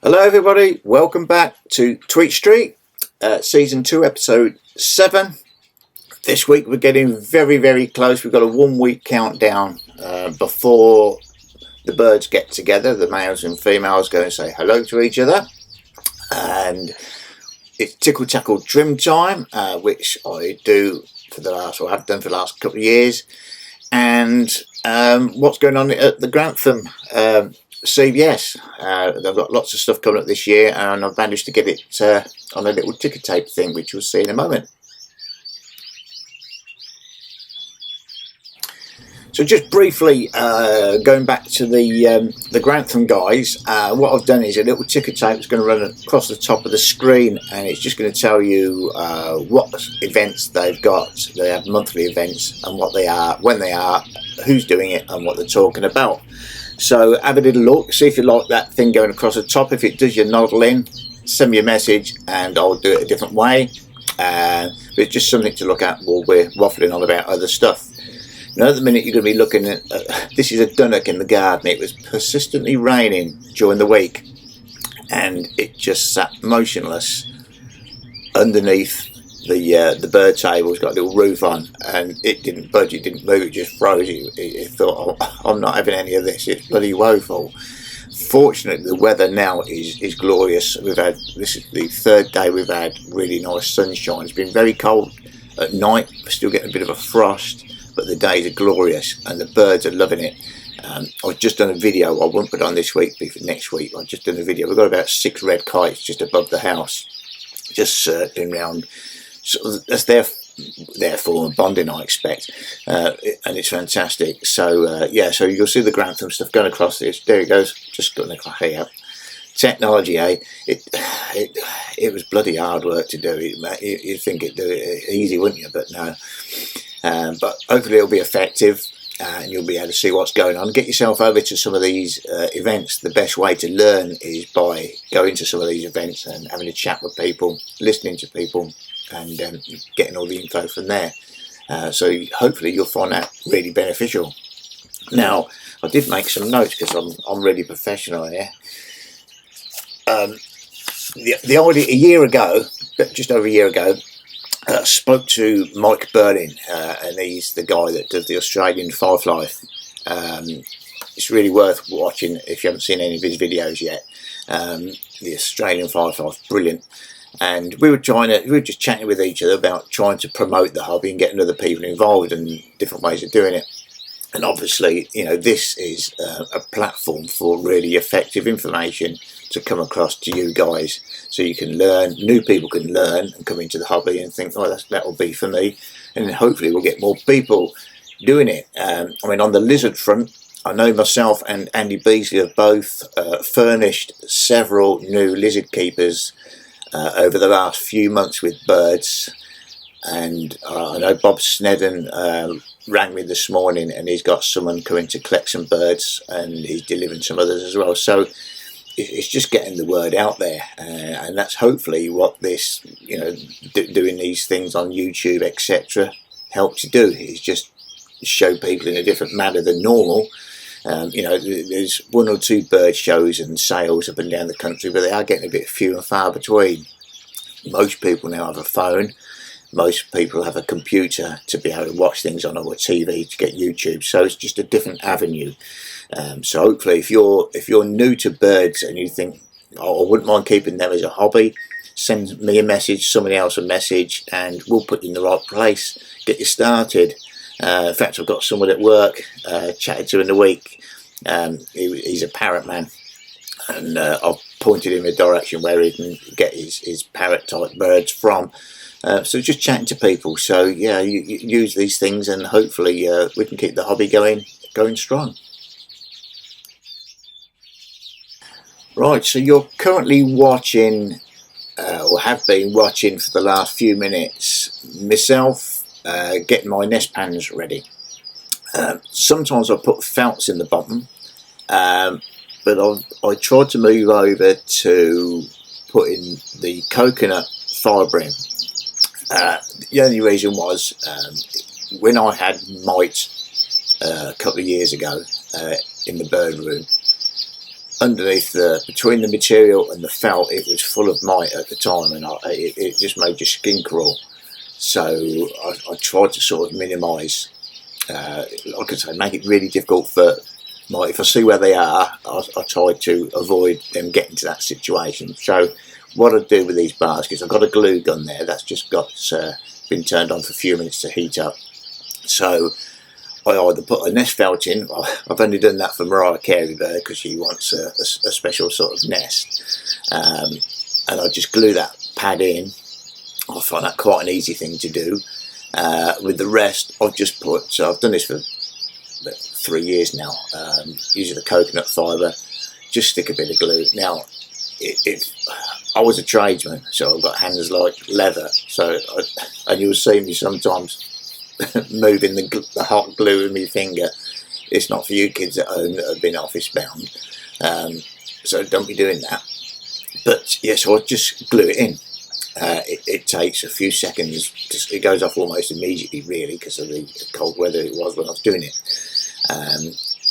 Hello everybody, welcome back to Tweet Street, Season 2, Episode 7. This week we're getting very close. We've got a 1 week countdown before the birds get together. The males and females go and say hello to each other. And it's tickle tackle trim time, which I do for the last, or have done for the last couple of years. And what's going on at the Grantham CBS. They've got lots of stuff coming up this year, and I've managed to get it on a little ticker tape thing, which you'll see in a moment. So just briefly, going back to the Grantham guys, what I've done is a little ticker tape that's going to run across the top of the screen, and it's just going to tell you what events they've got. They have monthly events and what they are, when they are, who's doing it, and what they're talking about. So have a little look, see if you like that thing going across the top. If it does, you noddle in, send me a message, and I'll do it a different way. But it's just something to look at while we're waffling on about other stuff. Now, at the minute, you're going to be looking at, this is a dunnock in the garden. It was persistently raining during the week, and it just sat motionless underneath the bird table. It's got a little roof on, and it didn't budge, it didn't move, it just froze. It thought, oh, I'm not having any of this, it's bloody woeful. Fortunately, the weather now is glorious. We've had, this is the third day we've had really nice sunshine. It's been very cold at night, we're still getting a bit of a frost, but the days are glorious and the birds are loving it. I've just done a video, I won't put it on this week, but for next week. I've just done a video. We've got about 6 red kites just above the house, just circling round. So that's their form of bonding, I expect, and it's fantastic. So yeah, so you'll see the Grantham stuff going across this. There it goes, just going across here. Technology, eh? It was bloody hard work to do it. You'd think it'd do it easy, wouldn't you? But no. But hopefully it'll be effective, and you'll be able to see what's going on. Get yourself over to some of these events. The best way to learn is by going to some of these events and having a chat with people, listening to people, and getting all the info from there. So hopefully you'll find that really beneficial. Now, I did make some notes because I'm really professional here. The idea, a year ago, just over a year ago, spoke to Mike Berlin, and he's the guy that does the Australian Fife Life. It's really worth watching if you haven't seen any of his videos yet. The Australian Fife Life, brilliant. And we were just chatting with each other about trying to promote the hobby and getting other people involved and different ways of doing it. And obviously, you know, this is a platform for really effective information to come across to you guys, so you can learn, new people can learn and come into the hobby and think, oh, that will be for me, and hopefully we'll get more people doing it. I mean, on the lizard front, I know myself and Andy Beasley have both furnished several new lizard keepers over the last few months with birds, and I know Bob Snedden rang me this morning, and he's got someone coming to collect some birds, and he's delivering some others as well. So it's just getting the word out there, and that's hopefully what this, you know, doing these things on YouTube, etc., helps you do, is just show people in a different manner than normal. You know, there's 1 or 2 bird shows and sales up and down the country, but they are getting a bit few and far between. Most people now have a phone. Most people have a computer to be able to watch things on, or a TV to get YouTube. So it's just a different avenue. So hopefully, if you're new to birds and you think, oh, I wouldn't mind keeping them as a hobby, send me a message, somebody else a message, and we'll put you in the right place, get you started. In fact, I've got someone at work, chatted to in the week. He's a parrot man, and I've pointed him in a direction where he can get his parrot type birds from. So just chatting to people. So yeah, you use these things, and hopefully we can keep the hobby going strong. Right, so you're currently watching, or have been watching for the last few minutes, myself getting my nest pans ready. Sometimes I put felts in the bottom, but I tried to move over to putting the coconut fibre in. The only reason was when I had mite a couple of years ago in the bird room, underneath between the material and the felt, it was full of mite at the time, and it just made your skin crawl. So I tried to sort of minimise, like I say, make it really difficult for mite. If I see where they are, I try to avoid them getting to that situation. So what I do with these baskets, I've got a glue gun there that's just been turned on for a few minutes to heat up. So I either put a nest felt in. I've only done that for Mariah Carey bird because she wants a special sort of nest, and I just glue that pad in. I find that quite an easy thing to do. With the rest, I've just put, so I've done this for about 3 years now, using the coconut fibre, just stick a bit of glue. Now, I was a tradesman, so I've got hands like leather, and you'll see me sometimes moving the hot glue with my finger. It's not for you kids at home that have been office bound, so don't be doing that. But yeah, so I just glue it in. It takes a few seconds, it goes off almost immediately really because of the cold weather it was when I was doing it.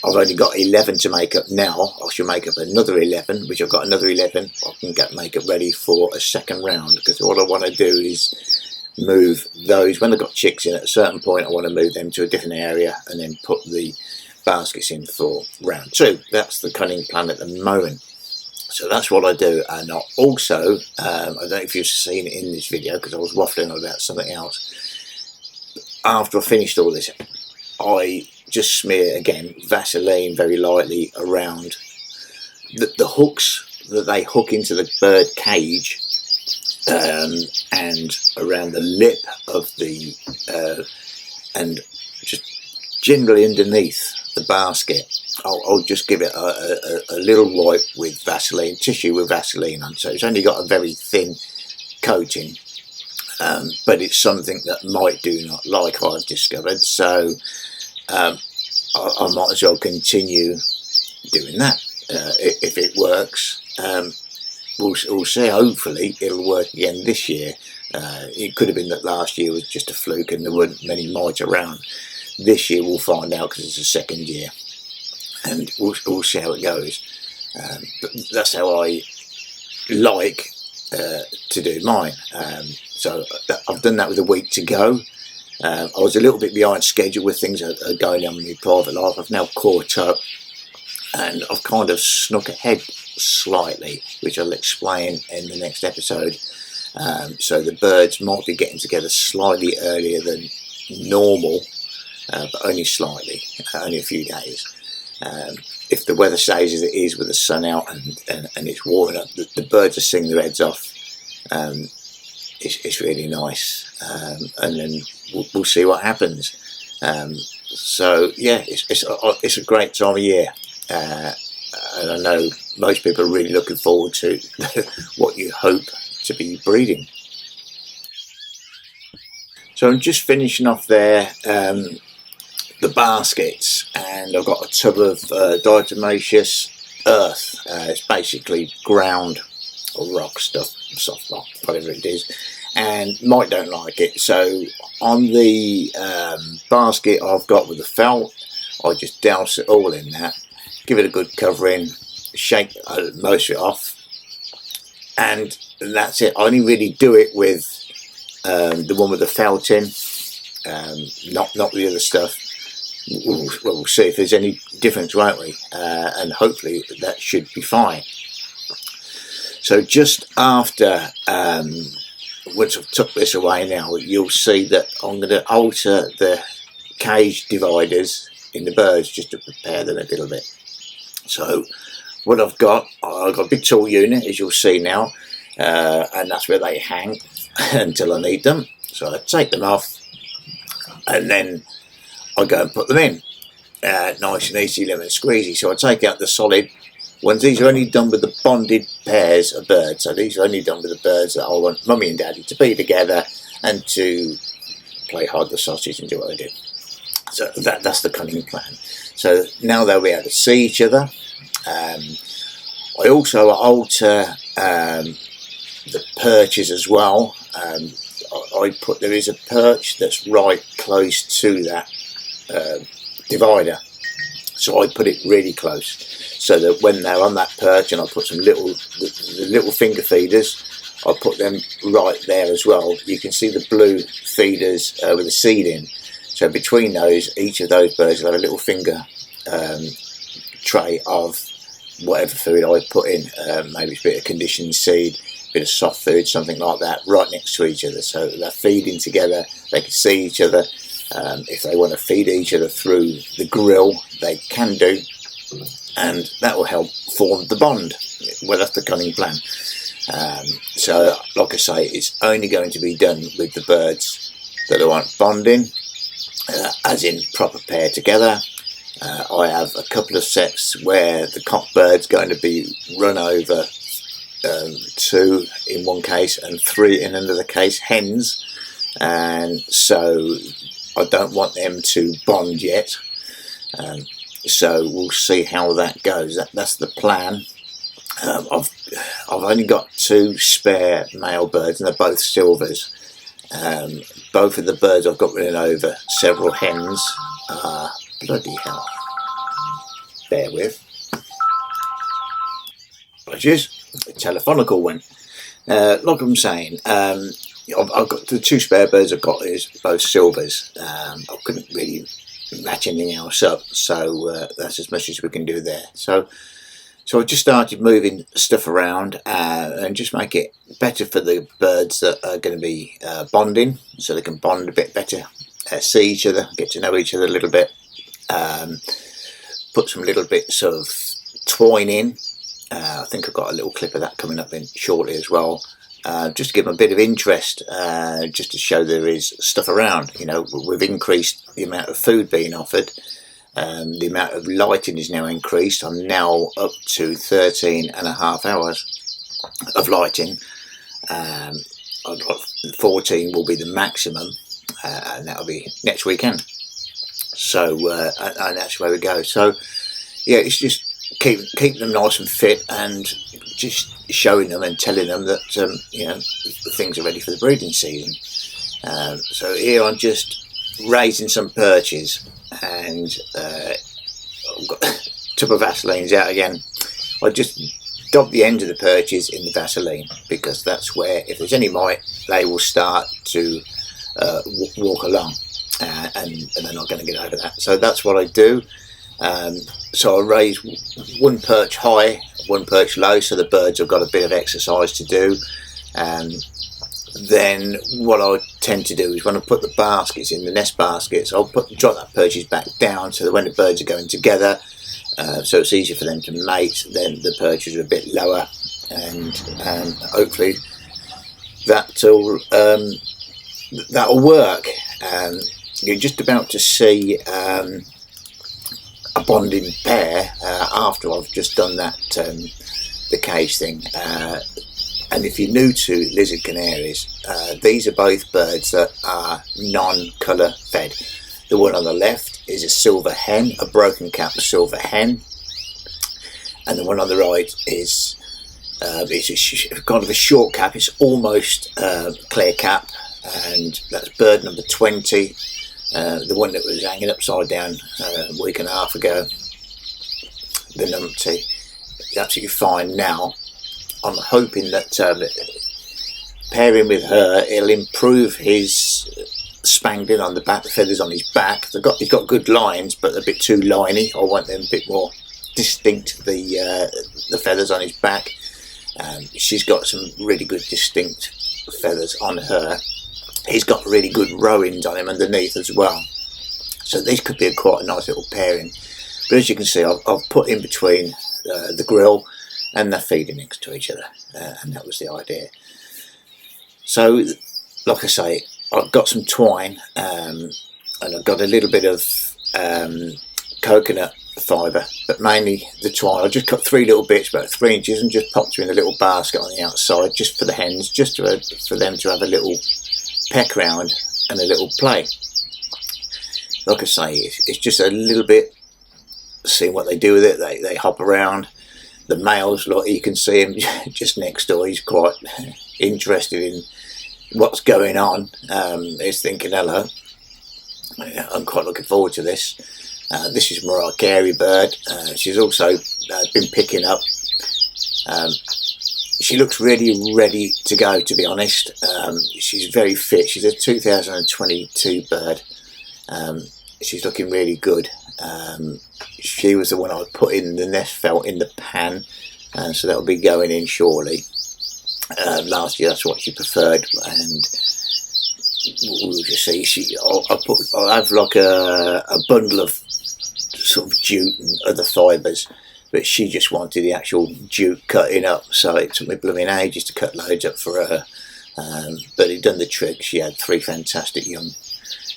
I've only got 11 to make up now. I should make up another 11, which I've got another 11. I can get makeup ready for a second round, because what I want to do is move those, when I've got chicks in at a certain point, I want to move them to a different area and then put the baskets in for round 2. That's the cunning plan at the moment. So that's what I do. And I also, I don't know if you've seen it in this video because I was waffling about something else. After I finished all this, I just smear again Vaseline very lightly around the hooks that they hook into the bird cage, and around the lip of the and just generally underneath the basket. I'll just give it a little wipe with Vaseline, tissue with Vaseline on. So it's only got a very thin coating, but it's something that mite do not like, I've discovered. So I might as well continue doing that if it works. We'll see. Hopefully it'll work again this year. It could have been that last year was just a fluke and there weren't many mites around. This year we'll find out because it's the second year, and we'll see how it goes. But that's how I like to do mine. So I've done that with a week to go. I was a little bit behind schedule with things that are going on in my private life. I've now caught up, and I've kind of snuck ahead slightly, which I'll explain in the next episode. So the birds might be getting together slightly earlier than normal, but only slightly, only a few days. If the weather stays as it is with the sun out and it's warming up, the birds are singing their heads off. It's really nice, and then we'll see what happens. So yeah, it's a great time of year, and I know most people are really looking forward to what you hope to be breeding. So I'm just finishing off there the baskets, and I've got a tub of diatomaceous earth. It's basically ground or rock stuff, soft rock, whatever it is, and mite don't like it. So on the basket I've got with the felt, I just douse it all in that, give it a good covering, shake most of it off, and that's it. I only really do it with the one with the felt in, not the other stuff. We'll see if there's any difference, won't we? And hopefully that should be fine. So just after, once I've took this away now, you'll see that I'm going to alter the cage dividers in the birds just to prepare them a little bit. So what I've got a big tool unit, as you'll see now, and that's where they hang until I need them. So I take them off, and then I go and put them in, nice and easy, lemon squeezy. So I take out the solid ones. These are only done with the bonded pairs of birds. So these are only done with the birds that I want mummy and daddy to be together and to play hide the sausage and do what they do. So that's the cunning plan. So now they'll be able to see each other. I also alter the perches as well. There is a perch that's right close to that divider, so I put it really close. so that when they're on that perch, and I put some the little finger feeders, I put them right there as well. You can see the blue feeders with the seed in. So between those, each of those birds will have a little finger tray of whatever food I put in. Maybe it's a bit of conditioned seed, a bit of soft food, something like that, right next to each other. So they're feeding together, they can see each other. If they want to feed each other through the grill, they can do, and that will help form the bond. Well, that's the cunning plan. So, like I say, it's only going to be done with the birds that I want bonding, as in proper pair together. I have a couple of sets where the cock bird's going to be run over, 2 in one case and 3 in another case, hens, and so I don't want them to bond yet. So we'll see how that goes. That's the plan. I've only got 2 spare male birds, and they're both silvers. Both of the birds I've got running over several hens. Bloody hell. Bear with. Apologies. A telephonical one. Like I'm saying, I've got the 2 spare birds I've got is both silvers. I couldn't really match anything else up, so that's as much as we can do there. So I just started moving stuff around and just make it better for the birds that are going to be bonding, so they can bond a bit better, see each other, get to know each other a little bit. Put some little bits of twine in. I think I've got a little clip of that coming up in shortly as well. Just to give them a bit of interest, just to show there is stuff around. You know, we've increased the amount of food being offered. The amount of lighting is now increased. I'm now up to 13.5 hours of lighting. 14 will be the maximum, and that'll be next weekend. So and that's where we go. So yeah, it's just keep them nice and fit, and just showing them and telling them that you know, things are ready for the breeding season. So here I'm just raising some perches, and I've got a tub of Vaseline's out again. I just dab the end of the perches in the Vaseline, because that's where, if there's any mite, they will start to walk along, and they're not going to get over that. So that's what I do. So I raise one perch high, one perch low, so the birds have got a bit of exercise to do. Then what I tend to do is, when I put the baskets in, the nest baskets, I'll drop that perches back down so that when the birds are going together, so it's easier for them to mate, then the perches are a bit lower, and hopefully that'll work. You're just about to see a bonding pair after I've just done that the cage thing. And if you're new to lizard canaries, these are both birds that are non-colour fed. The one on the left is a silver hen, a broken cap silver hen, and the one on the right is it's kind of a short cap. It's almost clear cap, and that's bird number 20. The one that was hanging upside down a week and a half ago, the numpty, is absolutely fine now. I'm hoping that pairing with her, it'll improve his spangling on the back, the feathers on his back. He's got good lines, but they're a bit too liney. I want them a bit more distinct, the feathers on his back. She's got some really good distinct feathers on her. He's got really good rowings on him underneath as well. So these could be quite a nice little pairing. But as you can see, I've put in between the grill, and they're feeding next to each other, and that was the idea. So, like I say, I've got some twine, and I've got a little bit of coconut fibre, but mainly the twine. I just cut 3 little bits, about 3 inches, and just popped them in a little basket on the outside, just for the hens, just for them to have a little peck round and a little play. Like I say, it's just a little bit, seeing what they do with it. They hop around. The males, like, you can see him just next door. He's quite interested in what's going on. He's thinking, hello, I'm quite looking forward to this. This is Mariah Carey bird. She's also been picking up. She looks really ready to go, to be honest. She's very fit. She's a 2022 bird. She's looking really good. She was the one I put in the nest felt in the pan, so that'll be going in shortly. Last year that's what she preferred, and we'll just see. I'll have like a bundle of sort of jute and other fibres, but she just wanted the actual jute cutting up, so it took me blooming ages to cut loads up for her, but it done the trick. She had 3 fantastic young.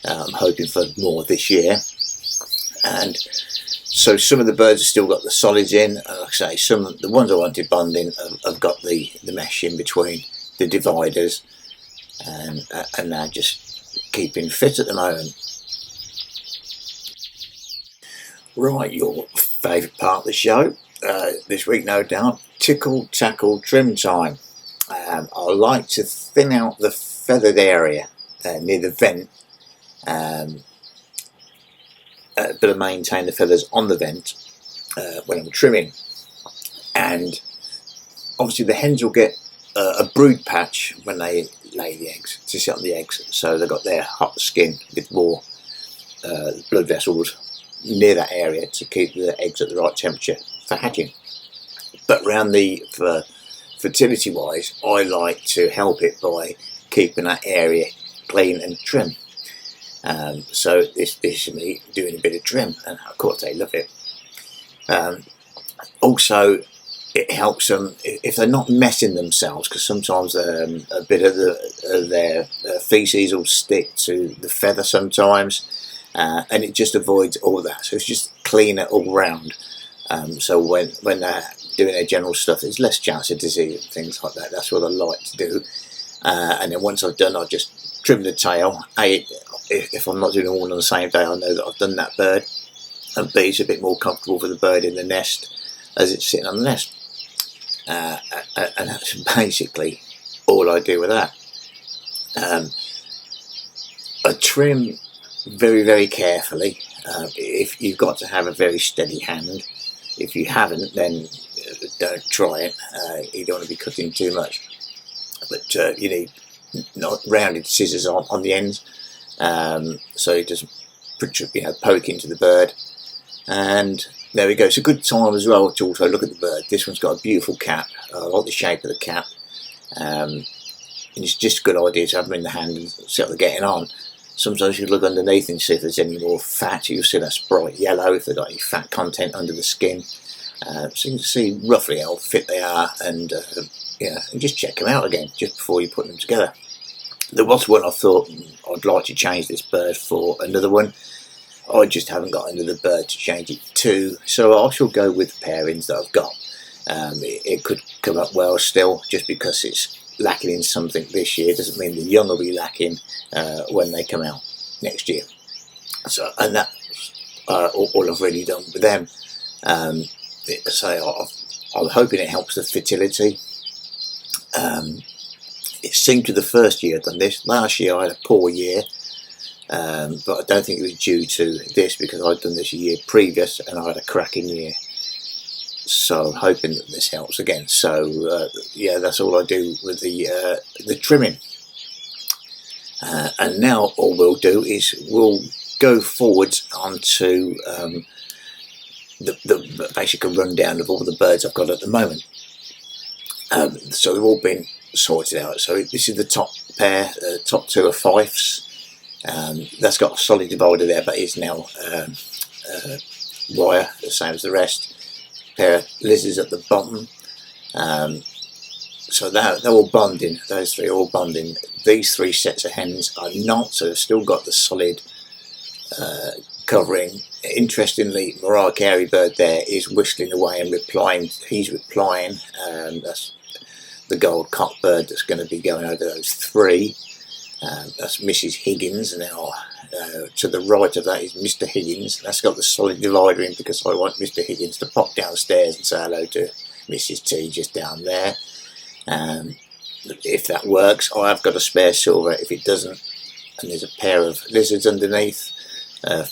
I'm hoping for more this year, and so some of the birds have still got the solids in. Like I say, some of the ones I wanted bonding have got the mesh in between the dividers, and they're just keeping fit at the moment. Right, your favourite part of the show this week, no doubt, tickle, tackle, trim time. I like to thin out the feathered area near the vent, but I maintain the feathers on the vent when I'm trimming. And obviously the hens will get a brood patch when they lay the eggs, to sit on the eggs, so they've got their hot skin with more blood vessels near that area to keep the eggs at the right temperature for hatching. But around for fertility wise, I like to help it by keeping that area clean and trim. So this is me doing a bit of trim, and of course they love it. Also, it helps them if they're not messing themselves, because sometimes a bit of their feces will stick to the feather sometimes, and it just avoids all that. So it's just cleaner all round. So when they're doing their general stuff, there's less chance of disease and things like that. That's what I like to do. And then once I've done, I'll just trim the tail. If I'm not doing it all on the same day, I know that I've done that bird. And B, it's a bit more comfortable for the bird in the nest as it's sitting on the nest. And that's basically all I do with that. I trim very, very carefully. If you've got to have a very steady hand. If you haven't, then don't try it. You don't want to be cutting too much. But you need not rounded scissors on the ends, so it doesn't poke into the bird. And there we go. It's a good time as well to also look at the bird. This one's got a beautiful cap. I like the shape of the cap, and it's just a good idea to have them in the hand and see how they're getting on. Sometimes you look underneath and see if there's any more fat. You'll see that's bright yellow if they've got any fat content under the skin. So you can see roughly how fit they are, and and just check them out again just before you put them together. There was one I thought I'd like to change this bird for another one. I just haven't got another bird to change it to, so I shall go with the pairings that I've got. It could come up well still, just because it's lacking in something this year doesn't mean the young will be lacking when they come out next year. So, and that's all I've really done with them. So I'm hoping it helps the fertility. It seemed to the first year I'd done this. Last year I had a poor year, but I don't think it was due to this, because I'd done this a year previous and I had a cracking year. So I'm hoping that this helps again. So yeah, that's all I do with the trimming. And now all we'll do is we'll go forwards onto the basic rundown of all the birds I've got at the moment. So they've all been sorted out. So this is the top pair, top 2 are Fifes. That's got a solid divider there, but it's now wire, the same as the rest. Pair of lizards at the bottom. So they're all bonding. Those 3 are all bonding. These 3 sets of hens are not, so they've still got the solid covering. Interestingly, Mariah Carey bird there is whistling away and replying. He's replying. That's the gold cock bird that's going to be going over those 3. That's Mrs. Higgins. Now to the right of that is Mr. Higgins. That's got the solid divider in, because I want Mr. Higgins to pop downstairs and say hello to Mrs. T just down there. If that works, I have got a spare silver. If it doesn't, and there's a pair of lizards underneath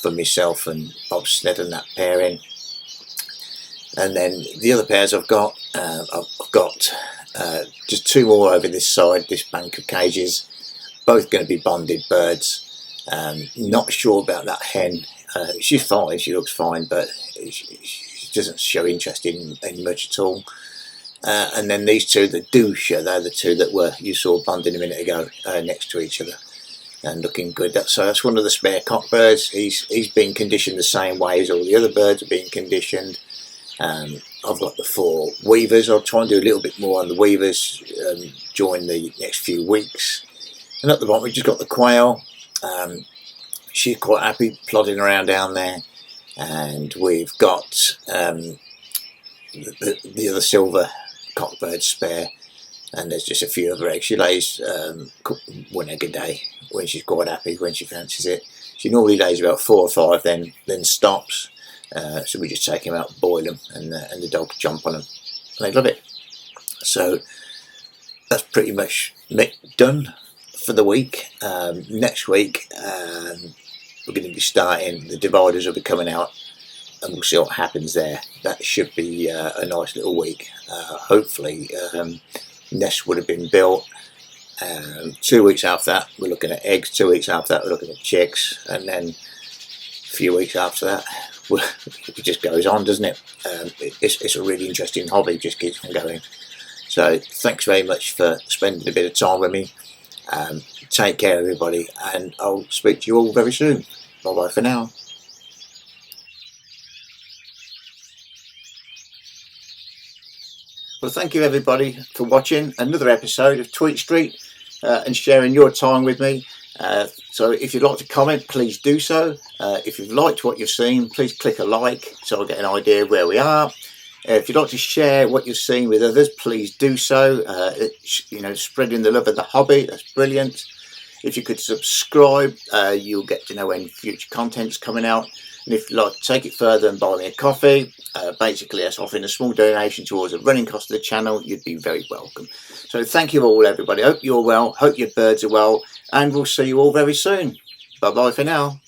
for myself and Bob Snedden, that pairing. And then the other pairs I've got just 2 more over this side, this bank of cages, both going to be bonded birds. Not sure about that hen. She's fine, she looks fine, but she doesn't show interest in much at all. And then these 2, the Dusha, they're the 2 that you saw bonding a minute ago, next to each other and looking good. So that's one of the spare cock birds. He's been conditioned the same way as all the other birds are being conditioned. I've got the 4 weavers. I'll try and do a little bit more on the weavers during the next few weeks. And at the bottom we've just got the quail. She's quite happy plodding around down there. And we've got the other silver cockbird spare, and there's just a few other eggs. She lays 1 egg a day when she's quite happy, when she fancies it. She normally lays about 4 or 5, then stops. So we just take them out, boil them, and the dogs jump on them. And they love it. So that's pretty much done for the week. Next week we're going to be starting, the dividers will be coming out, and we'll see what happens there. That should be a nice little week. Hopefully nests would have been built. 2 weeks after that we're looking at eggs, 2 weeks after that we're looking at chicks, and then a few weeks after that it just goes on, doesn't it? It's a really interesting hobby, just keeps on going. So thanks very much for spending a bit of time with me. Take care everybody, and I'll speak to you all very soon. Bye bye for now. Well, thank you everybody for watching another episode of Tweet Street and sharing your time with me. So if you'd like to comment, please do so. If you've liked what you've seen, please click a like so I'll get an idea of where we are. If you'd like to share what you've seen with others, please do so. Spreading the love of the hobby, that's brilliant. If you could subscribe, you'll get to know when future content's coming out. And if you'd like to take it further and buy me a coffee, basically that's offering a small donation towards the running cost of the channel, you'd be very welcome. So thank you all everybody, hope you're well, hope your birds are well, and we'll see you all very soon. Bye bye for now.